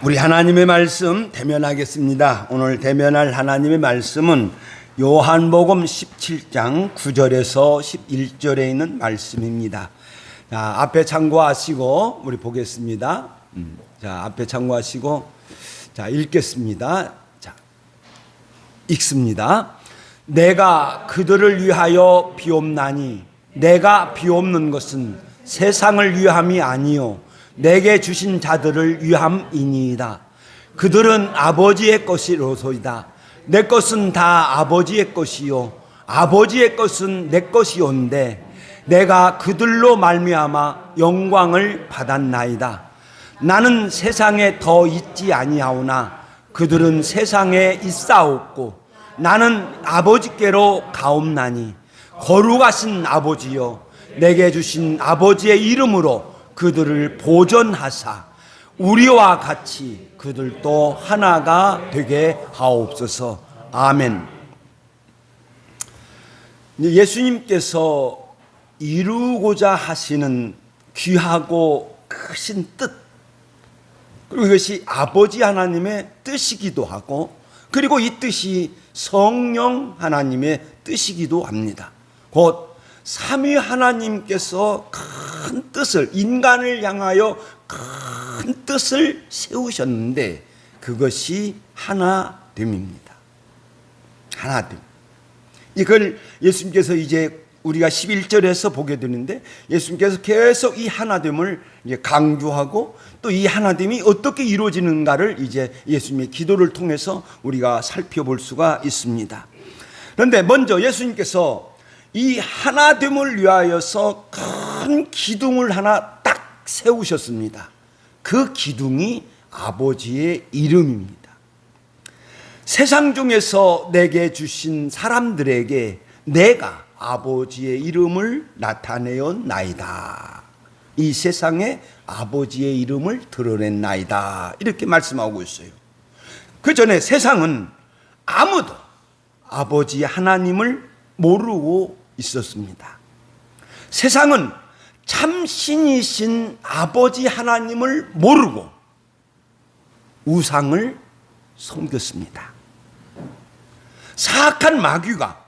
우리 하나님의 말씀 대면하겠습니다. 오늘 대면할 하나님의 말씀은 요한복음 17장 9절에서 11절에 있는 말씀입니다. 자, 앞에 참고하시고 우리 보겠습니다. 자, 앞에 참고하시고 자, 읽겠습니다. 자, 읽습니다. 내가 그들을 위하여 비옵나니 내가 비옵는 것은 세상을 위함이 아니요 내게 주신 자들을 위함이니이다. 그들은 아버지의 것이로소이다. 내 것은 다 아버지의 것이요 아버지의 것은 내 것이온데 내가 그들로 말미암아 영광을 받았나이다. 나는 세상에 더 있지 아니하오나 그들은 세상에 있사옵고 나는 아버지께로 가옵나니 거룩하신 아버지여 내게 주신 아버지의 이름으로 그들을 보존하사 우리와 같이 그들도 하나가 되게 하옵소서. 아멘. 예수님께서 이루고자 하시는 귀하고 크신 뜻, 그리고 이것이 아버지 하나님의 뜻이기도 하고, 그리고 이 뜻이 성령 하나님의 뜻이기도 합니다. 곧 삼위 하나님께서 큰 뜻을, 인간을 향하여 큰 뜻을 세우셨는데 그것이 하나됨입니다. 하나됨. 이걸 예수님께서 이제 우리가 11절에서 보게 되는데, 예수님께서 계속 이 하나됨을 이제 강조하고 또 이 하나됨이 어떻게 이루어지는가를 이제 예수님의 기도를 통해서 우리가 살펴볼 수가 있습니다. 그런데 먼저 예수님께서 이 하나됨을 위하여서 큰 기둥을 하나 딱 세우셨습니다. 그 기둥이 아버지의 이름입니다. 세상 중에서 내게 주신 사람들에게 내가 아버지의 이름을 나타내었나이다. 이 세상에 아버지의 이름을 드러냈나이다. 이렇게 말씀하고 있어요. 그 전에 세상은 아무도 아버지 하나님을 모르고 있었습니다. 세상은 참신이신 아버지 하나님을 모르고 우상을 섬겼습니다. 사악한 마귀가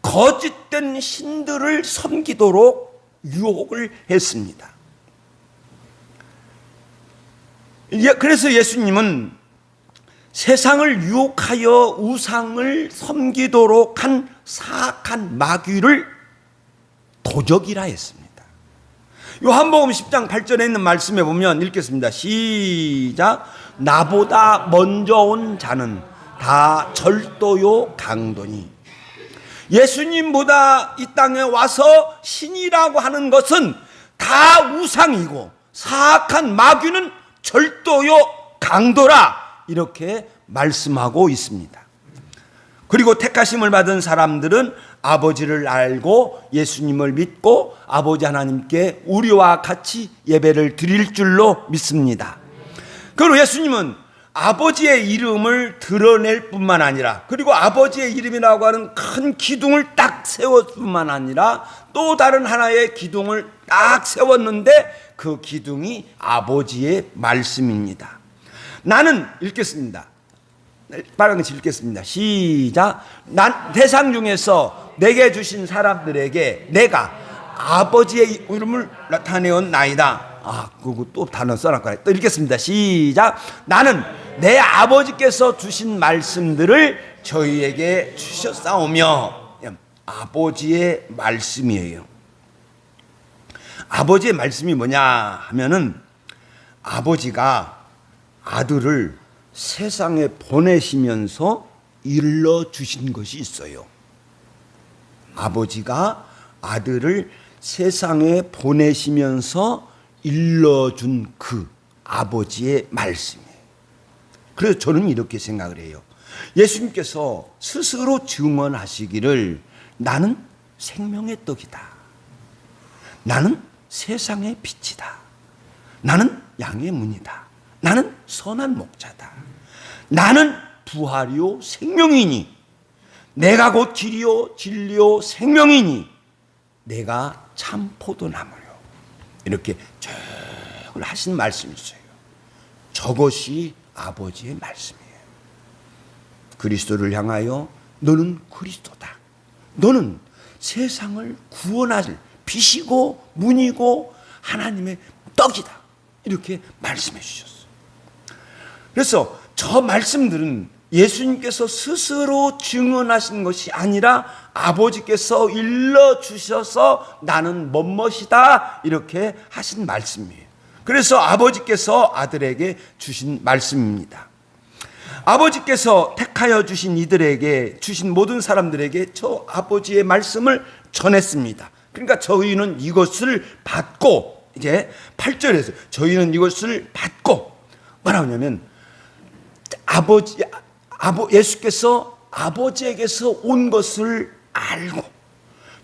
거짓된 신들을 섬기도록 유혹을 했습니다. 그래서 예수님은 세상을 유혹하여 우상을 섬기도록 한 사악한 마귀를 도적이라 했습니다. 요한복음 10장 8절에 있는 말씀에 보면 읽겠습니다. 시작. 나보다 먼저 온 자는 다 절도요 강도니. 예수님보다 이 땅에 와서 신이라고 하는 것은 다 우상이고 사악한 마귀는 절도요 강도라, 이렇게 말씀하고 있습니다. 그리고 택하심을 받은 사람들은 아버지를 알고 예수님을 믿고 아버지 하나님께 우리와 같이 예배를 드릴 줄로 믿습니다. 그리고 예수님은 아버지의 이름을 드러낼 뿐만 아니라, 그리고 아버지의 이름이라고 하는 큰 기둥을 딱 세웠을 뿐만 아니라 또 다른 하나의 기둥을 딱 세웠는데 그 기둥이 아버지의 말씀입니다. 나는, 읽겠습니다. 빨간글씨 읽겠습니다. 시작. 난 세상 중에서 내게 주신 사람들에게 내가 아버지의 이름을 나타내었나이다. 그거 또 단어 써놨거든요. 또 읽겠습니다. 시작. 나는 내 아버지께서 주신 말씀들을 저희에게 주셨사오며. 아버지의 말씀이에요. 아버지의 말씀이 뭐냐 하면은, 아버지가 아들을 세상에 보내시면서 일러주신 것이 있어요. 아버지가 아들을 세상에 보내시면서 일러준 그 아버지의 말씀이에요. 그래서 저는 이렇게 생각을 해요. 예수님께서 스스로 증언하시기를 나는 생명의 떡이다. 나는 세상의 빛이다. 나는 양의 문이다. 나는 선한 목자다. 나는 부활이요 생명이니 내가 곧 길이요 진리요 생명이니 내가 참 포도나무요. 이렇게 쭉 하신 말씀이 있어요. 저것이 아버지의 말씀이에요. 그리스도를 향하여 너는 그리스도다. 너는 세상을 구원할 빛이고 문이고 하나님의 떡이다. 이렇게 말씀해 주셨어요. 그래서 저 말씀들은 예수님께서 스스로 증언하신 것이 아니라 아버지께서 일러주셔서 나는 뭐뭇이다 이렇게 하신 말씀이에요. 그래서 아버지께서 아들에게 주신 말씀입니다. 아버지께서 택하여 주신 이들에게, 주신 모든 사람들에게 저 아버지의 말씀을 전했습니다. 그러니까 저희는 이것을 받고, 이제 8절에서 저희는 이것을 받고 뭐라고 하냐면 예수께서 아버지에게서 온 것을 알고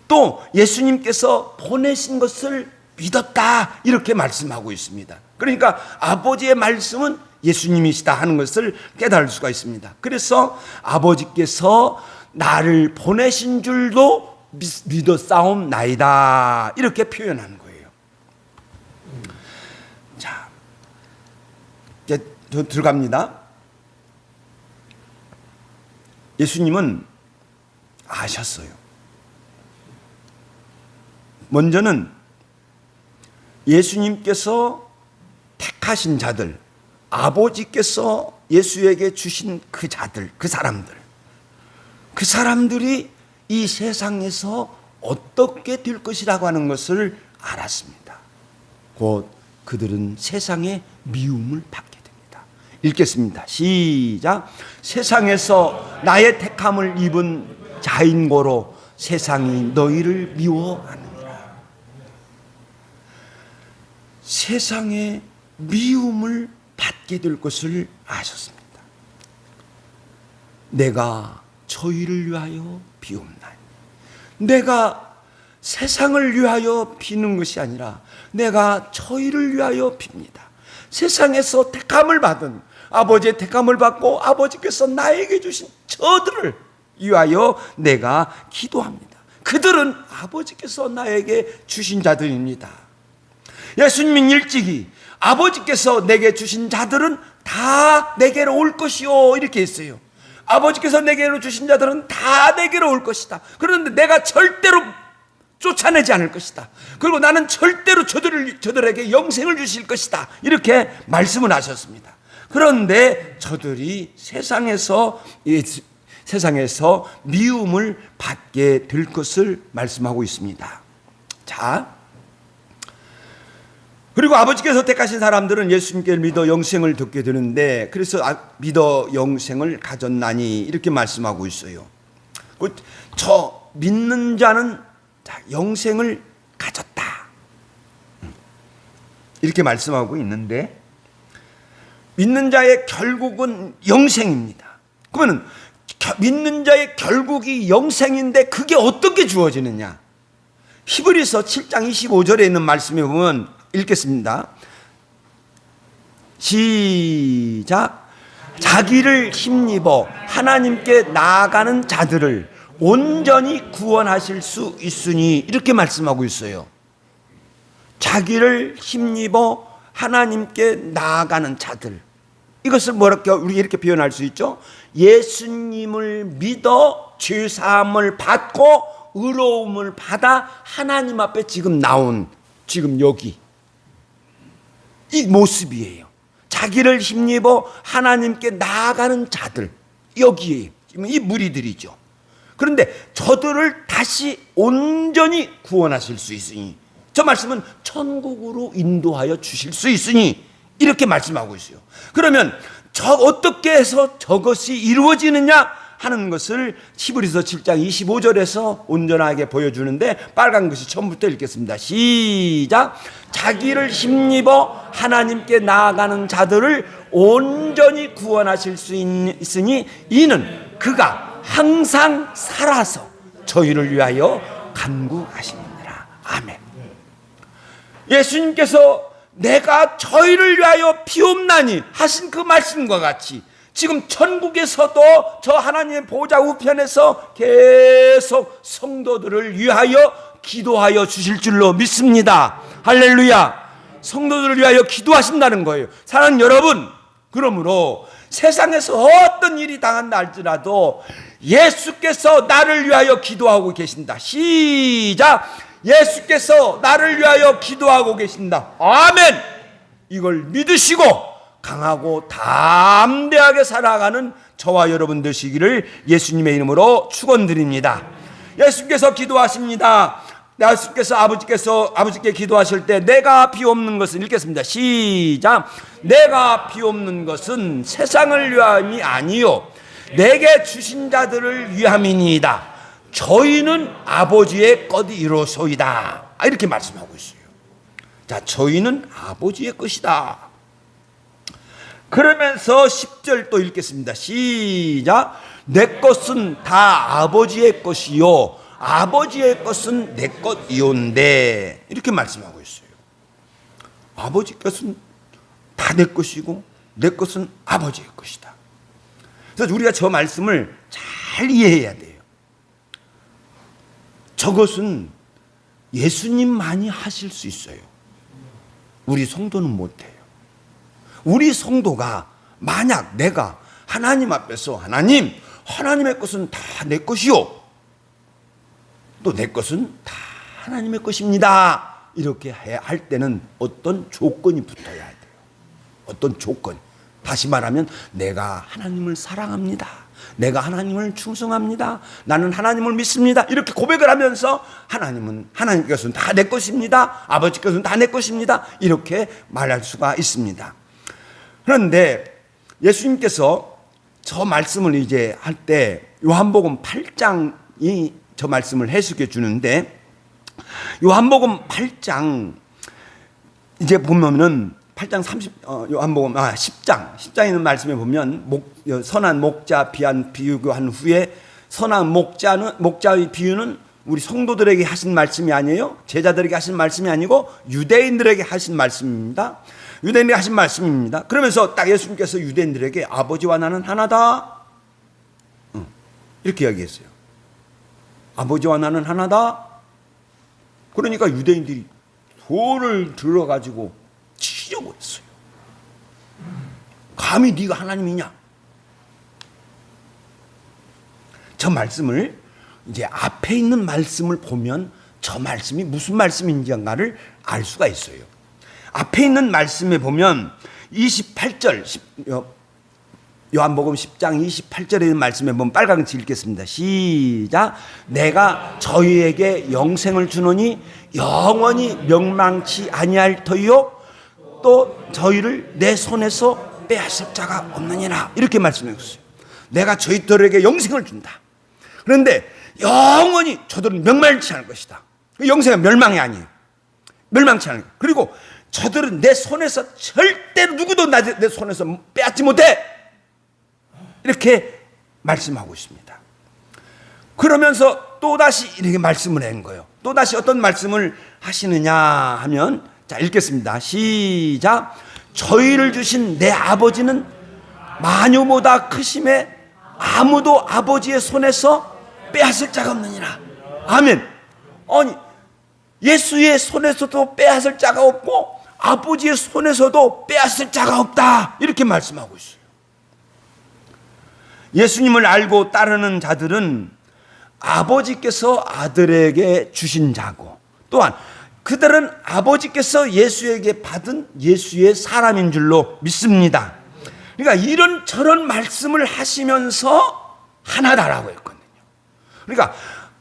또 예수님께서 보내신 것을 믿었다 이렇게 말씀하고 있습니다. 그러니까 아버지의 말씀은 예수님이시다 하는 것을 깨달을 수가 있습니다. 그래서 아버지께서 나를 보내신 줄도 믿었사옵나이다 이렇게 표현하는 거예요. 자, 이제 들어갑니다. 예수님은 아셨어요. 먼저는 예수님께서 택하신 자들, 아버지께서 예수에게 주신 그 자들, 그 사람들이 이 세상에서 어떻게 될 것이라고 하는 것을 알았습니다. 곧 그들은 세상의 미움을 받게 됩니다. 읽겠습니다. 시작. 세상에서 나의 택함을 입은 자인고로 세상이 너희를 미워하느니라. 세상의 미움을 받게 될 것을 아셨습니다. 내가 저희를 위하여 비옵나니, 내가 세상을 위하여 비는 것이 아니라 내가 저희를 위하여 빕니다. 세상에서 택함을 받은, 아버지의 택함을 받고 아버지께서 나에게 주신 저들을 위하여 내가 기도합니다. 그들은 아버지께서 나에게 주신 자들입니다. 예수님은 일찍이 아버지께서 내게 주신 자들은 다 내게로 올 것이요 이렇게 했어요. 아버지께서 내게로 주신 자들은 다 내게로 올 것이다. 그런데 내가 절대로 쫓아내지 않을 것이다. 그리고 나는 절대로 저들에게 영생을 주실 것이다. 이렇게 말씀을 하셨습니다. 그런데 저들이 세상에서 미움을 받게 될 것을 말씀하고 있습니다. 자, 그리고 아버지께서 택하신 사람들은 예수님께를 믿어 영생을 듣게 되는데, 그래서 믿어 영생을 가졌나니 이렇게 말씀하고 있어요. 저 믿는 자는 영생을 가졌다 이렇게 말씀하고 있는데, 믿는 자의 결국은 영생입니다. 그러면 믿는 자의 결국이 영생인데 그게 어떻게 주어지느냐? 히브리서 7장 25절에 있는 말씀에 보면, 읽겠습니다. 시작. 자기를 힘입어 하나님께 나아가는 자들을 온전히 구원하실 수 있으니 이렇게 말씀하고 있어요. 자기를 힘입어 하나님께 나아가는 자들, 이것을 뭐랄까 우리 이렇게 표현할 수 있죠. 예수님을 믿어 죄사함을 받고 의로움을 받아 하나님 앞에 지금 나온, 지금 여기 이 모습이에요. 자기를 힘입어 하나님께 나아가는 자들, 여기에 이 무리들이죠. 그런데 저들을 다시 온전히 구원하실 수 있으니, 저 말씀은 천국으로 인도하여 주실 수 있으니 이렇게 말씀하고 있어요. 그러면 어떻게 해서 저것이 이루어지느냐 하는 것을 히브리서 7장 25절에서 온전하게 보여주는데, 빨간 것이 처음부터 읽겠습니다. 시작. 자기를 힘입어 하나님께 나아가는 자들을 온전히 구원하실 수 있으니 이는 그가 항상 살아서 저희를 위하여 간구하시느니라. 아멘. 예수님께서 내가 저희를 위하여 비옵나니 하신 그 말씀과 같이 지금 천국에서도 저 하나님의 보좌 우편에서 계속 성도들을 위하여 기도하여 주실 줄로 믿습니다. 할렐루야. 성도들을 위하여 기도하신다는 거예요. 사랑하는 여러분, 그러므로 세상에서 어떤 일이 당한다 할지라도 예수께서 나를 위하여 기도하고 계신다. 시작. 예수께서 나를 위하여 기도하고 계신다. 아멘. 이걸 믿으시고 강하고 담대하게 살아가는 저와 여러분 되시기를 예수님의 이름으로 축원드립니다. 예수께서 기도하십니다. 예수께서 아버지께 기도하실 때 내가 비옵는 것은, 읽겠습니다. 시작. 내가 비옵는 것은 세상을 위함이 아니요 내게 주신 자들을 위함이니이다. 저희는 아버지의 것이로소이다. 이렇게 말씀하고 있어요. 자, 저희는 아버지의 것이다. 그러면서 10절 또 읽겠습니다. 시작. 내 것은 다 아버지의 것이요 아버지의 것은 내 것이온데, 이렇게 말씀하고 있어요. 아버지 것은 다 내 것이고 내 것은 아버지의 것이다. 그래서 우리가 저 말씀을 잘 이해해야 돼요. 저것은 예수님만이 하실 수 있어요. 우리 성도는 못해요. 우리 성도가 만약 내가 하나님 앞에서 하나님의 것은 다 내 것이요 또 내 것은 다 하나님의 것입니다, 이렇게 할 때는 어떤 조건이 붙어야 돼요. 어떤 조건. 다시 말하면 내가 하나님을 사랑합니다, 내가 하나님을 충성합니다, 나는 하나님을 믿습니다, 이렇게 고백을 하면서 하나님 것은 다 내 것입니다, 아버지 것은 다 내 것입니다, 이렇게 말할 수가 있습니다. 그런데 예수님께서 저 말씀을 이제 할 때 요한복음 8장이 저 말씀을 해석해 주는데, 요한복음 8장 이제 보면은 8장 10장에 있는 말씀에 보면 선한 목자 비유한 후에, 선한 목자의 비유는 우리 성도들에게 하신 말씀이 아니에요. 제자들에게 하신 말씀이 아니고 유대인들에게 하신 말씀입니다. 유대인들에게 하신 말씀입니다. 그러면서 딱 예수님께서 유대인들에게 아버지와 나는 하나다, 이렇게 이야기했어요. 아버지와 나는 하나다. 그러니까 유대인들이 돌을 들어가지고 치려고 했어요. 감히 네가 하나님이냐? 저 말씀을 이제 앞에 있는 말씀을 보면 저 말씀이 무슨 말씀인지를 알 수가 있어요. 앞에 있는 말씀에 보면 28절, 요한복음 10장 28절에 있는 말씀에 보면 빨강지 읽겠습니다. 시작. 내가 저희에게 영생을 주노니 영원히 명망치 아니할 터이요 또 저희를 내 손에서 빼앗을 자가 없느니라, 이렇게 말씀했어요. 내가 저희들에게 영생을 준다. 그런데 영원히 저들은 멸망치 않을 것이다. 영생은 멸망이 아니에요. 멸망치 않을 거예요. 그리고 저들은 내 손에서 절대로 누구도 내 손에서 빼앗지 못해, 이렇게 말씀하고 있습니다. 그러면서 또다시 이렇게 말씀을 한 거예요. 또다시 어떤 말씀을 하시느냐 하면, 자, 읽겠습니다. 시작. 저희를 주신 내 아버지는 만유보다 크심에 아무도 아버지의 손에서 빼앗을 자가 없느니라. 아멘. 아니, 예수의 손에서도 빼앗을 자가 없고 아버지의 손에서도 빼앗을 자가 없다, 이렇게 말씀하고 있어요. 예수님을 알고 따르는 자들은 아버지께서 아들에게 주신 자고, 또한 그들은 아버지께서 예수에게 받은 예수의 사람인 줄로 믿습니다. 그러니까 이런 저런 말씀을 하시면서 하나다라고 했거든요. 그러니까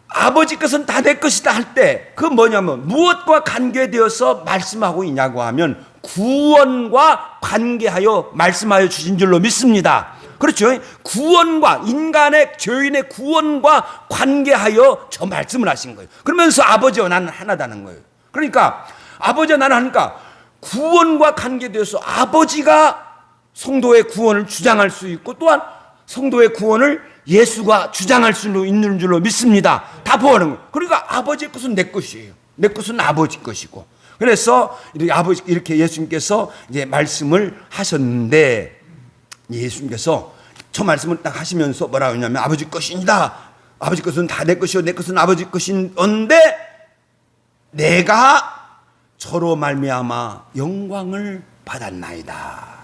아버지 것은 다 내 것이다 할 때 그 뭐냐면 무엇과 관계되어서 말씀하고 있냐고 하면 구원과 관계하여 말씀하여 주신 줄로 믿습니다. 그렇죠? 구원과, 인간의 죄인의 구원과 관계하여 저 말씀을 하신 거예요. 그러면서 아버지와 나는 하나다는 거예요. 그러니까 아버지와 나는 하니까 구원과 관계되어서 아버지가 성도의 구원을 주장할 수 있고, 또한 성도의 구원을 예수가 주장할 수 있는 줄로 믿습니다. 다 포함하는 거예요. 그러니까 아버지의 것은 내 것이에요. 내 것은 아버지 것이고. 그래서 이렇게 예수님께서 이제 말씀을 하셨는데, 예수님께서 저 말씀을 딱 하시면서 뭐라고 하냐면 아버지 것입니다. 아버지 것은 다 내 것이요 내 것은 아버지 것인데 내가 저로 말미암아 영광을 받았나이다.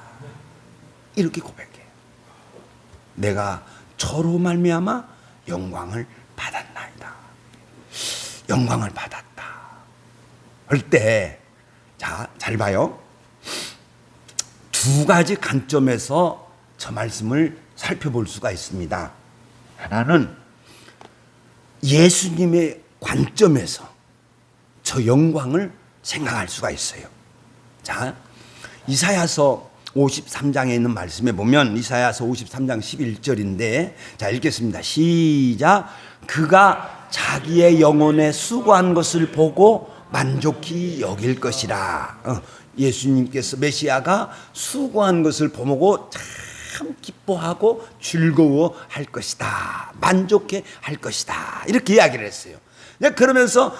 이렇게 고백해요. 내가 저로 말미암아 영광을 받았나이다. 영광을 받았다. 할 때, 자, 잘 봐요. 두 가지 관점에서 저 말씀을 살펴볼 수가 있습니다. 하나는 예수님의 관점에서 저 영광을 생각할 수가 있어요. 자, 이사야서 53장에 있는 말씀에 보면 이사야서 53장 11절인데, 자, 읽겠습니다. 시작. 그가 자기의 영혼에 수고한 것을 보고 만족히 여길 것이라. 예수님께서 메시아가 수고한 것을 보고 참 기뻐하고 즐거워할 것이다. 만족해 할 것이다. 이렇게 이야기를 했어요. 그러면서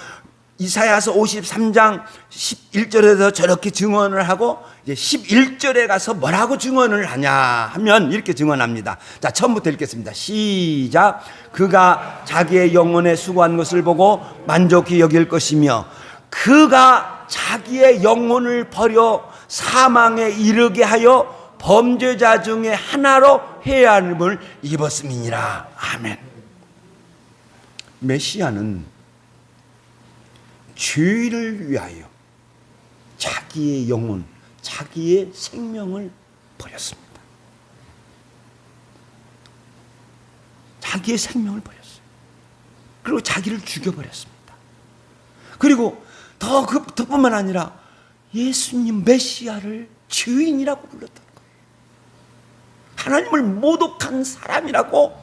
이사야서 53장 11절에서 저렇게 증언을 하고 이제 11절에 가서 뭐라고 증언을 하냐 하면 이렇게 증언합니다. 자, 처음부터 읽겠습니다. 시작. 그가 자기의 영혼에 수고한 것을 보고 만족히 여길 것이며 그가 자기의 영혼을 버려 사망에 이르게 하여 범죄자 중에 하나로 해함을 입었음이니라. 아멘. 메시아는 죄를 위하여 자기의 영혼, 자기의 생명을 버렸습니다. 자기의 생명을 버렸어요. 그리고 자기를 죽여버렸습니다. 그리고 그뿐만 아니라 예수님 메시아를 죄인이라고 불렀던 거예요. 하나님을 모독한 사람이라고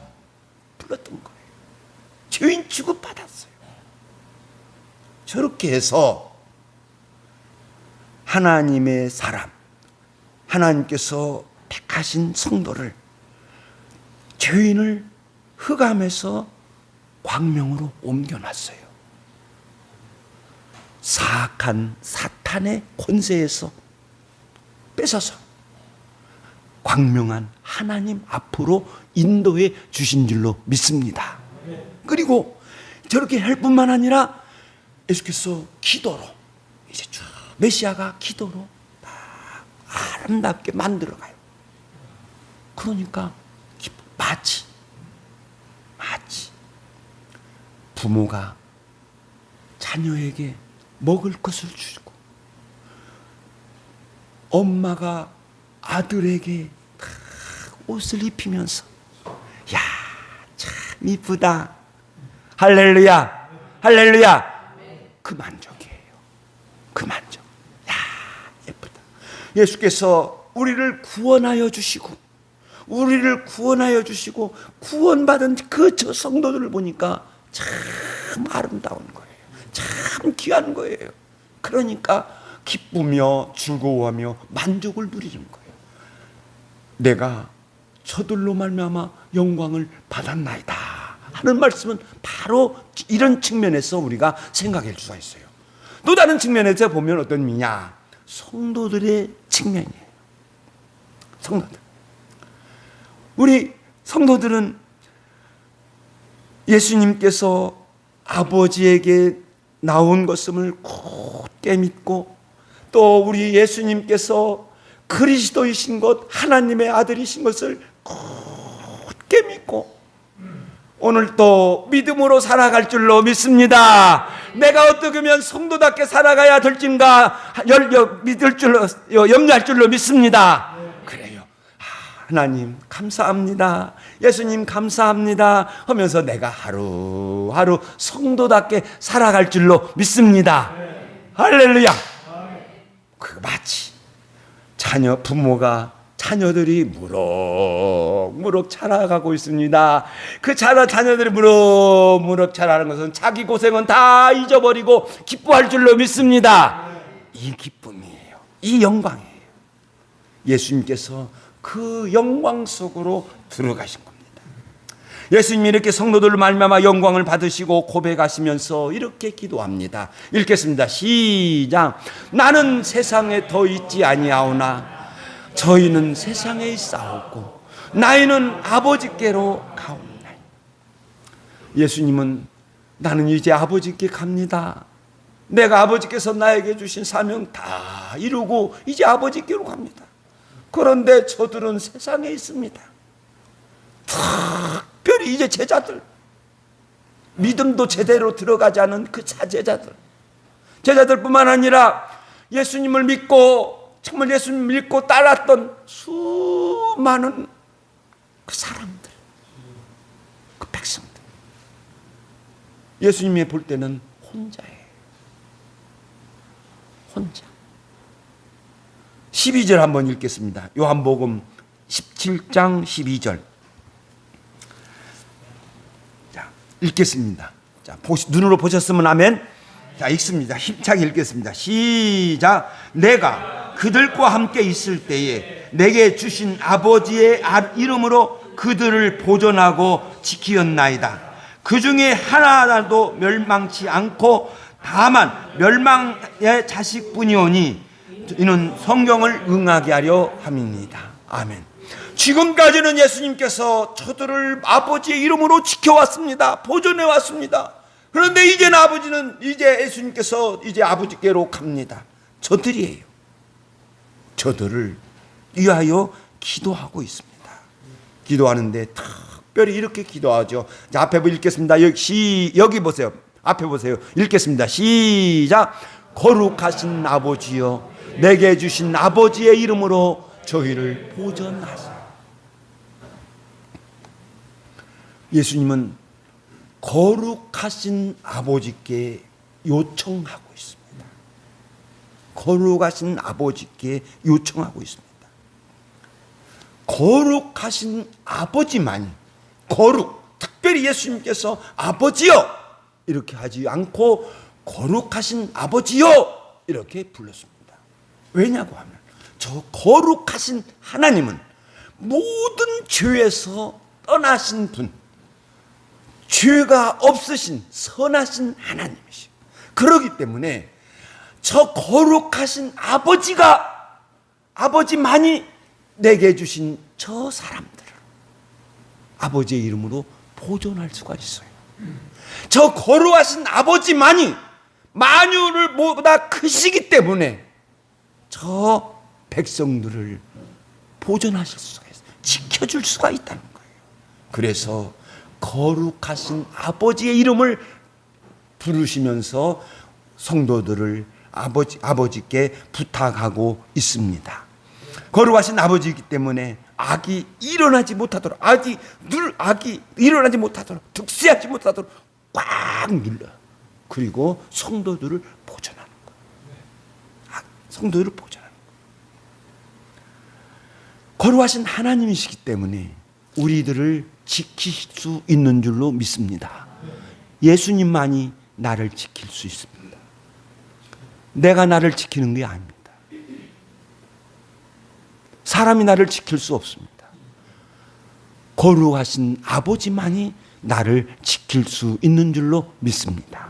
불렀던 거예요. 죄인 취급받았어요. 저렇게 해서 하나님의 사람, 하나님께서 택하신 성도를, 죄인을 흑암에서 광명으로 옮겨놨어요. 사악한 사탄의 권세에서 뺏어서 광명한 하나님 앞으로 인도해 주신 줄로 믿습니다. 그리고 저렇게 할 뿐만 아니라 예수께서 기도로, 이제 쭉 메시아가 기도로 아름답게 만들어가요. 그러니까 마치 부모가 자녀에게 먹을 것을 주고 엄마가 아들에게 옷을 입히면서 야, 참 이쁘다. 할렐루야, 할렐루야. 그 만족이에요. 그 만족. 야, 예쁘다. 예수께서 우리를 구원하여 주시고 구원받은 그 저 성도들을 보니까 참 아름다운 거예요. 참 귀한 거예요. 그러니까 기쁘며 즐거워하며 만족을 누리는 거예요. 내가 저들로 말미암아 영광을 받았나이다 하는 말씀은 바로 이런 측면에서 우리가 생각할 수가 있어요. 또 다른 측면에서 보면 어떤 의미냐? 성도들의 측면이에요. 성도들. 우리 성도들은 예수님께서 아버지에게 나온 것임을 굳게 믿고, 또 우리 예수님께서 그리스도이신 것, 하나님의 아들이신 것을 굳게 믿고 오늘도 믿음으로 살아갈 줄로 믿습니다. 내가 어떻게 하면 성도답게 살아가야 될진가 염려할 줄로 믿습니다. 그래요. 하나님 감사합니다. 예수님 감사합니다 하면서 내가 하루하루 성도답게 살아갈 줄로 믿습니다. 할렐루야. 그 마치 부모가 자녀들이 무럭무럭 자라가고 있습니다. 그 자녀들이 무럭무럭 자라는 것은 자기 고생은 다 잊어버리고 기뻐할 줄로 믿습니다. 이 기쁨이에요. 이 영광이에요. 예수님께서 그 영광 속으로 들어가신 겁니다. 예수님이 이렇게 성도들로 말미암아 영광을 받으시고 고백하시면서 이렇게 기도합니다. 읽겠습니다. 시작. 나는 세상에 더 있지 아니하오나 저희는 세상에 있사옵고 나이는 아버지께로 가옵나이다. 예수님은 나는 이제 아버지께 갑니다. 내가 아버지께서 나에게 주신 사명 다 이루고 이제 아버지께로 갑니다. 그런데 저들은 세상에 있습니다. 특별히 이제 제자들, 믿음도 제대로 들어가지 않은 그 제자들뿐만 아니라 예수님을 믿고 정말 예수님을 믿고 따랐던 수많은 그 사람들, 그 백성들, 예수님이 볼 때는 혼자예요. 혼자. 12절 한번 읽겠습니다. 요한복음 17장 12절. 자, 읽겠습니다. 자, 눈으로 보셨으면 아멘. 자, 읽습니다. 힘차게 읽겠습니다. 시작. 내가 그들과 함께 있을 때에 내게 주신 아버지의 이름으로 그들을 보존하고 지키었나이다. 그 중에 하나도 멸망치 않고 다만 멸망의 자식뿐이오니 이는 성경을 응하게 하려 함입니다. 아멘. 지금까지는 예수님께서 저들을 아버지의 이름으로 지켜왔습니다. 보존해 왔습니다. 그런데 이제 예수님께서 이제 아버지께로 갑니다. 저들이에요. 저들을 위하여 기도하고 있습니다. 기도하는데 특별히 이렇게 기도하죠. 자, 앞에 읽겠습니다. 여기 보세요. 앞에 보세요. 읽겠습니다. 시작. 거룩하신 아버지여, 내게 주신 아버지의 이름으로 저희를 보존하소서. 예수님은 거룩하신 아버지께 요청하고 있습니다. 거룩하신 아버지께 요청하고 있습니다. 거룩하신 아버지만이, 특별히 예수님께서 아버지여 이렇게 하지 않고 거룩하신 아버지여 이렇게 불렀습니다. 왜냐고 하면 저 거룩하신 하나님은 모든 죄에서 떠나신 분, 죄가 없으신 선하신 하나님이시오. 그렇기 때문에 저 거룩하신 아버지만이 내게 주신 저 사람들을 아버지의 이름으로 보존할 수가 있어요. 저 거룩하신 아버지만이 만유를 보다 크시기 때문에 저 백성들을 보존하실 수가 있어요. 지켜줄 수가 있다는 거예요. 그래서 거룩하신 아버지의 이름을 부르시면서 성도들을 아버지께 부탁하고 있습니다. 거룩하신 아버지이기 때문에 악이 일어나지 못하도록, 악이 일어나지 못하도록, 득세하지 못하도록 꽉 눌러. 그리고 성도들을 보존하는 거예요. 성도들을 보존하는 거예요. 거룩하신 하나님이시기 때문에 우리들을 지킬 수 있는 줄로 믿습니다. 예수님만이 나를 지킬 수 있습니다. 내가 나를 지키는 게 아닙니다. 사람이 나를 지킬 수 없습니다. 거룩하신 아버지만이 나를 지킬 수 있는 줄로 믿습니다.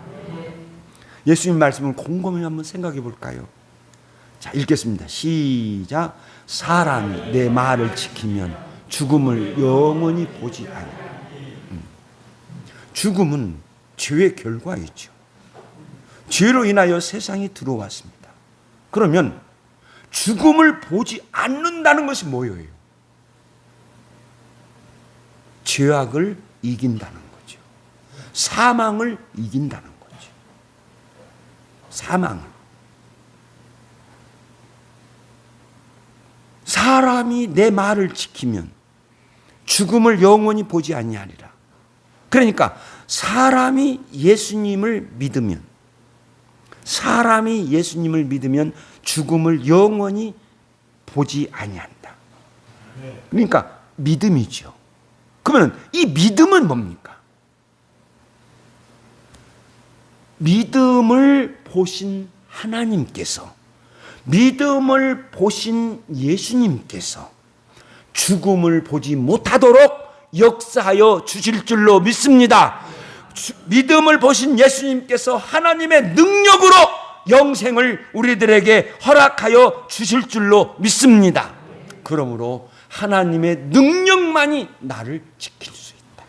예수님 말씀을 곰곰이 한번 생각해 볼까요? 자, 읽겠습니다. 시작. 사람이 내 말을 지키면 죽음을 영원히 보지 아니하리라. 죽음은 죄의 결과이죠. 죄로 인하여 세상이 들어왔습니다. 그러면 죽음을 보지 않는다는 것이 뭐예요? 죄악을 이긴다는 거죠. 사망을 이긴다는 거죠. 사망을. 사람이 내 말을 지키면 죽음을 영원히 보지 아니하리라. 그러니까 사람이 예수님을 믿으면 죽음을 영원히 보지 아니한다. 그러니까 믿음이죠. 그러면 이 믿음은 뭡니까? 믿음을 보신 하나님께서, 믿음을 보신 예수님께서 죽음을 보지 못하도록 역사하여 주실 줄로 믿습니다. 믿음을 보신 예수님께서 하나님의 능력으로 영생을 우리들에게 허락하여 주실 줄로 믿습니다. 그러므로 하나님의 능력만이 나를 지킬 수 있다.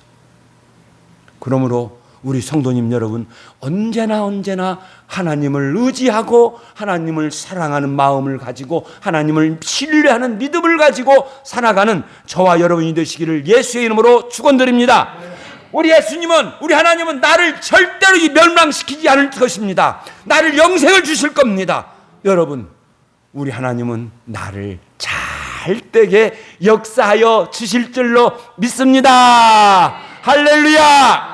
그러므로 우리 성도님 여러분, 언제나 하나님을 의지하고 하나님을 사랑하는 마음을 가지고 하나님을 신뢰하는 믿음을 가지고 살아가는 저와 여러분이 되시기를 예수의 이름으로 축원드립니다. 우리 예수님은, 우리 하나님은 나를 절대로 멸망시키지 않을 것입니다. 나를 영생을 주실 겁니다. 여러분, 우리 하나님은 나를 잘되게 역사하여 주실 줄로 믿습니다. 할렐루야.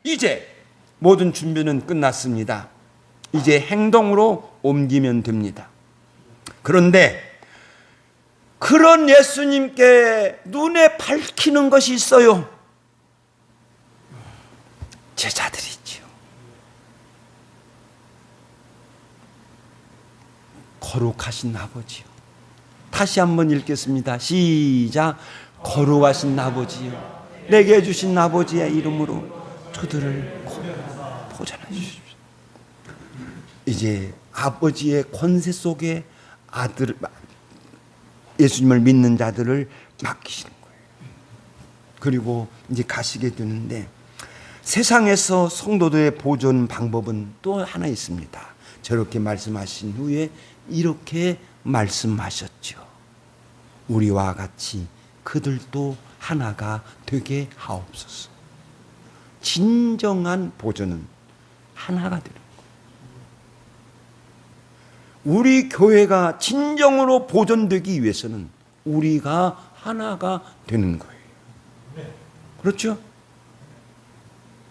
이제 모든 준비는 끝났습니다. 이제 행동으로 옮기면 됩니다. 그런데 그런 예수님께 눈에 밝히는 것이 있어요. 제자들이지요. 거룩하신 아버지요. 다시 한번 읽겠습니다. 시작. 거룩하신 아버지요, 내게 주신 아버지의 이름으로 저들을 보존해 주십시오. 이제 아버지의 권세 속에 예수님을 믿는 자들을 맡기시는 거예요. 그리고 이제 가시게 되는데, 세상에서 성도들의 보존 방법은 또 하나 있습니다. 저렇게 말씀하신 후에 이렇게 말씀하셨죠. 우리와 같이 그들도 하나가 되게 하옵소서. 진정한 보존은 하나가 되는 거예요. 우리 교회가 진정으로 보존되기 위해서는 우리가 하나가 되는 거예요. 그렇죠?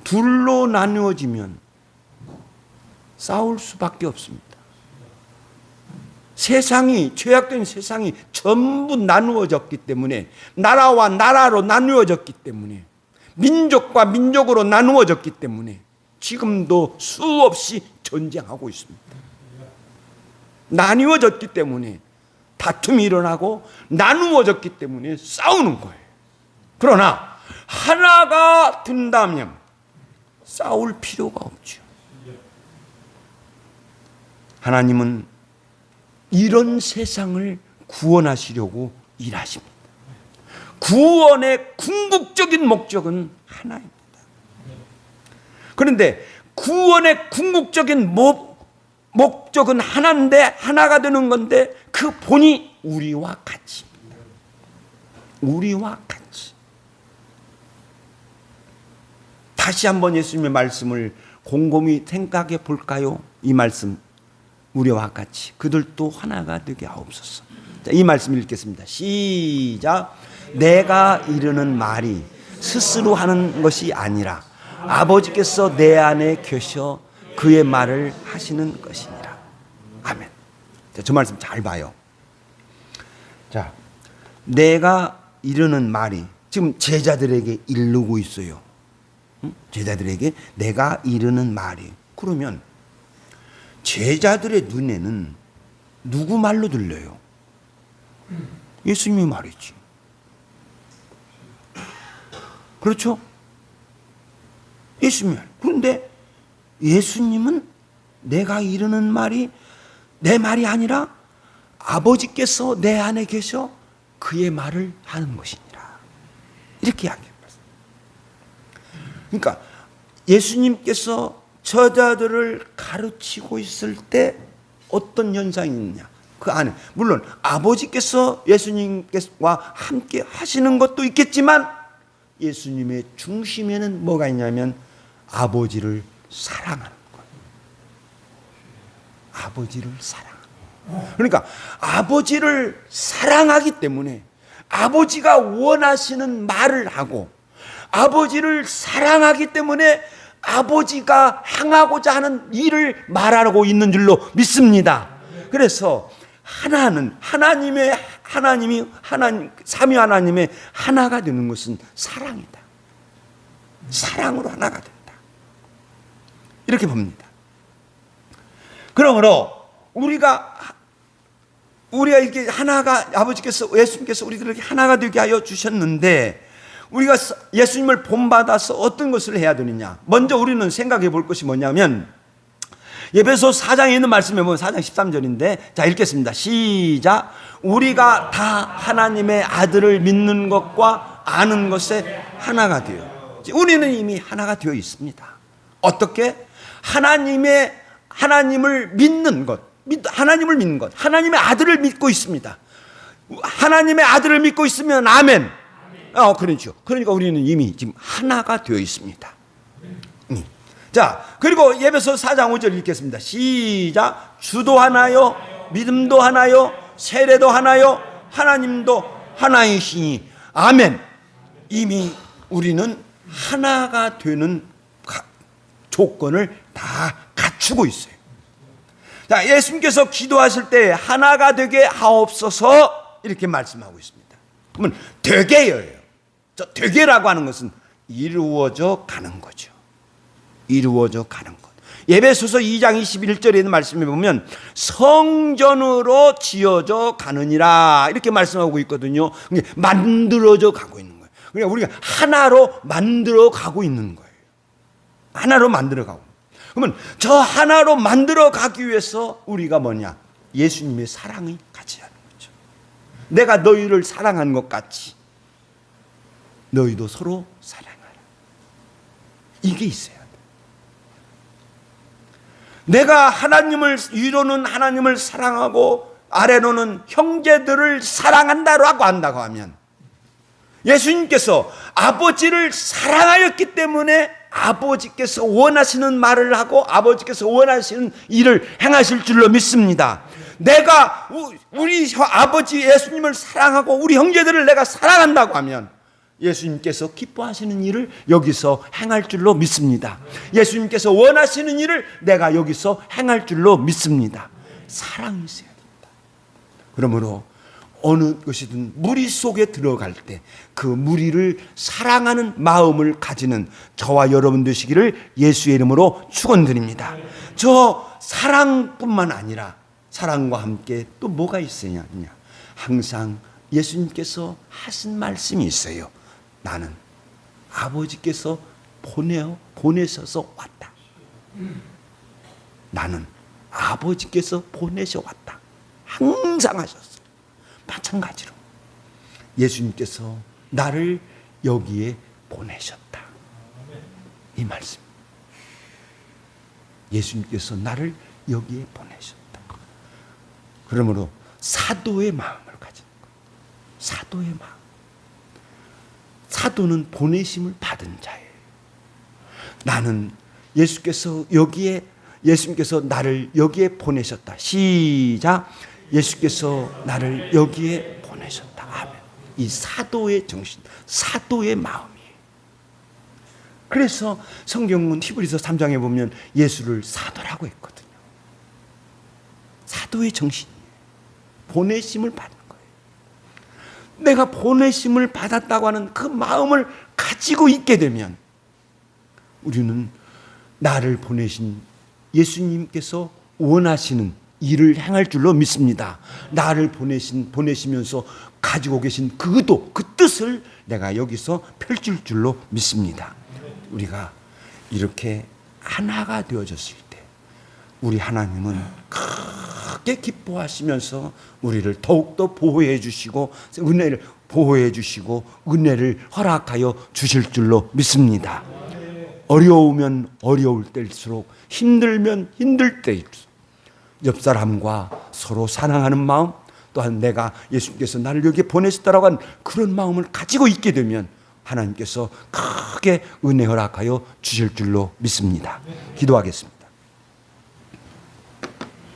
둘로 나누어지면 싸울 수밖에 없습니다. 세상이, 죄악된 세상이 전부 나누어졌기 때문에, 나라와 나라로 나누어졌기 때문에, 민족과 민족으로 나누어졌기 때문에 지금도 수없이 전쟁하고 있습니다. 나누어졌기 때문에 다툼이 일어나고 나누어졌기 때문에 싸우는 거예요. 그러나 하나가 된다면 싸울 필요가 없죠. 하나님은 이런 세상을 구원하시려고 일하십니다. 구원의 궁극적인 목적은 하나입니다. 그런데 구원의 궁극적인 목적은 하나인데, 하나가 되는 건데 그 본이 우리와 같이입니다. 우리와 같이. 다시 한번 예수님의 말씀을 곰곰이 생각해 볼까요? 이 말씀, 우리와 같이 그들도 하나가 되게 하옵소서. 자, 이 말씀 읽겠습니다. 시작. 내가 이르는 말이 스스로 하는 것이 아니라 아버지께서 내 안에 계셔 그의 말을 하시는 것이니라. 아멘. 자, 저 말씀 잘 봐요. 자, 내가 이르는 말이 지금 제자들에게 이르고 있어요. 제자들에게 내가 이르는 말이. 그러면 제자들의 눈에는 누구 말로 들려요? 예수님의 말이지. 그렇죠? 예수님 말. 그런데 예수님은 내가 이르는 말이 내 말이 아니라 아버지께서 내 안에 계셔 그의 말을 하는 것이니라. 이렇게 이야기합니다. 그러니까 예수님께서 저자들을 가르치고 있을 때 어떤 현상이 있느냐, 그 안에 물론 아버지께서 예수님과 함께 하시는 것도 있겠지만 예수님의 중심에는 뭐가 있냐면 아버지를 사랑하는 거예요. 아버지를 사랑하는 거예요. 그러니까 아버지를 사랑하기 때문에 아버지가 원하시는 말을 하고, 아버지를 사랑하기 때문에 아버지가 향하고자 하는 일을 말하고 있는 줄로 믿습니다. 그래서 하나님이 삼위 하나님의 하나가 되는 것은 사랑이다. 사랑으로 하나가 된다. 이렇게 봅니다. 그러므로 우리가 이렇게 하나가, 아버지께서, 예수님께서 우리들에게 하나가 되게 하여 주셨는데, 우리가 예수님을 본받아서 어떤 것을 해야 되느냐. 먼저 우리는 생각해 볼 것이 뭐냐면, 에베소 4장에 있는 말씀에 보면 4장 13절인데, 자, 읽겠습니다. 시작. 우리가 다 하나님의 아들을 믿는 것과 아는 것에 하나가 돼요. 우리는 이미 하나가 되어 있습니다. 어떻게? 하나님을 믿는 것, 하나님을 믿는 것, 하나님의 아들을 믿고 있습니다. 하나님의 아들을 믿고 있으면 아멘. 그렇죠. 그러니까 우리는 이미 지금 하나가 되어 있습니다. 자, 그리고 에베소서 4장 5절 읽겠습니다. 시작. 주도 하나요, 믿음도 하나요, 세례도 하나요, 하나님도 하나이시니 아멘. 이미 우리는 하나가 되는 조건을 다 갖추고 있어요. 자, 예수님께서 기도하실 때 하나가 되게 하옵소서 이렇게 말씀하고 있습니다. 그러면 되게예요. 저 되게라고 하는 것은 이루어져 가는 거죠. 이루어져 가는 것. 에베소서 2장 21절에 있는 말씀에 보면 성전으로 지어져 가느니라 이렇게 말씀하고 있거든요. 만들어져 가고 있는 거예요. 그러니까 우리가 하나로 만들어 가고 있는 거예요. 하나로 만들어 가고. 그러면 저 하나로 만들어 가기 위해서 우리가 뭐냐? 예수님의 사랑이 같이 하는 거죠. 내가 너희를 사랑한 것 같이 너희도 서로 사랑하라. 이게 있어야 돼. 내가 위로는 하나님을 사랑하고 아래로는 형제들을 사랑한다고 한다고 하면 예수님께서 아버지를 사랑하였기 때문에 아버지께서 원하시는 말을 하고 아버지께서 원하시는 일을 행하실 줄로 믿습니다. 내가 우리 아버지 예수님을 사랑하고 우리 형제들을 내가 사랑한다고 하면 예수님께서 기뻐하시는 일을 여기서 행할 줄로 믿습니다. 예수님께서 원하시는 일을 내가 여기서 행할 줄로 믿습니다. 사랑이 있어야 됩니다. 그러므로 어느 것이든 무리 속에 들어갈 때 그 무리를 사랑하는 마음을 가지는 저와 여러분 되시기를 예수의 이름으로 축원드립니다. 저 사랑뿐만 아니라 사랑과 함께 또 뭐가 있어야 하냐? 항상 예수님께서 하신 말씀이 있어요. 나는 아버지께서 보내셔서 왔다. 나는 아버지께서 보내셔 왔다. 항상 하셨어요. 마찬가지로 예수님께서 나를 여기에 보내셨다. 이 말씀. 예수님께서 나를 여기에 보내셨다. 그러므로 사도의 마음을 가지는 거예요. 사도의 마음. 사도는 보내심을 받은 자예요. 나는 예수님께서 나를 여기에 보내셨다. 시작. 예수께서 나를 여기에 보내셨다. 아멘. 이 사도의 정신, 사도의 마음이에요. 그래서 성경은 히브리서 3장에 보면 예수를 사도라고 했거든요. 사도의 정신이에요. 보내심을 받은 거예요. 내가 보내심을 받았다고 하는 그 마음을 가지고 있게 되면 우리는 나를 보내신 예수님께서 원하시는 일을 행할 줄로 믿습니다. 나를 보내시면서 가지고 계신 그 의도, 그 뜻을 내가 여기서 펼칠 줄로 믿습니다. 우리가 이렇게 하나가 되어졌을 때 우리 하나님은 크게 기뻐하시면서 우리를 더욱더 보호해 주시고 은혜를 허락하여 주실 줄로 믿습니다. 어려우면 어려울 때일수록 힘들면 힘들 때일수록 옆 사람과 서로 사랑하는 마음, 또한 내가 예수님께서 나를 여기에 보내셨다라고 하는 그런 마음을 가지고 있게 되면 하나님께서 크게 은혜 허락하여 주실 줄로 믿습니다. 기도하겠습니다.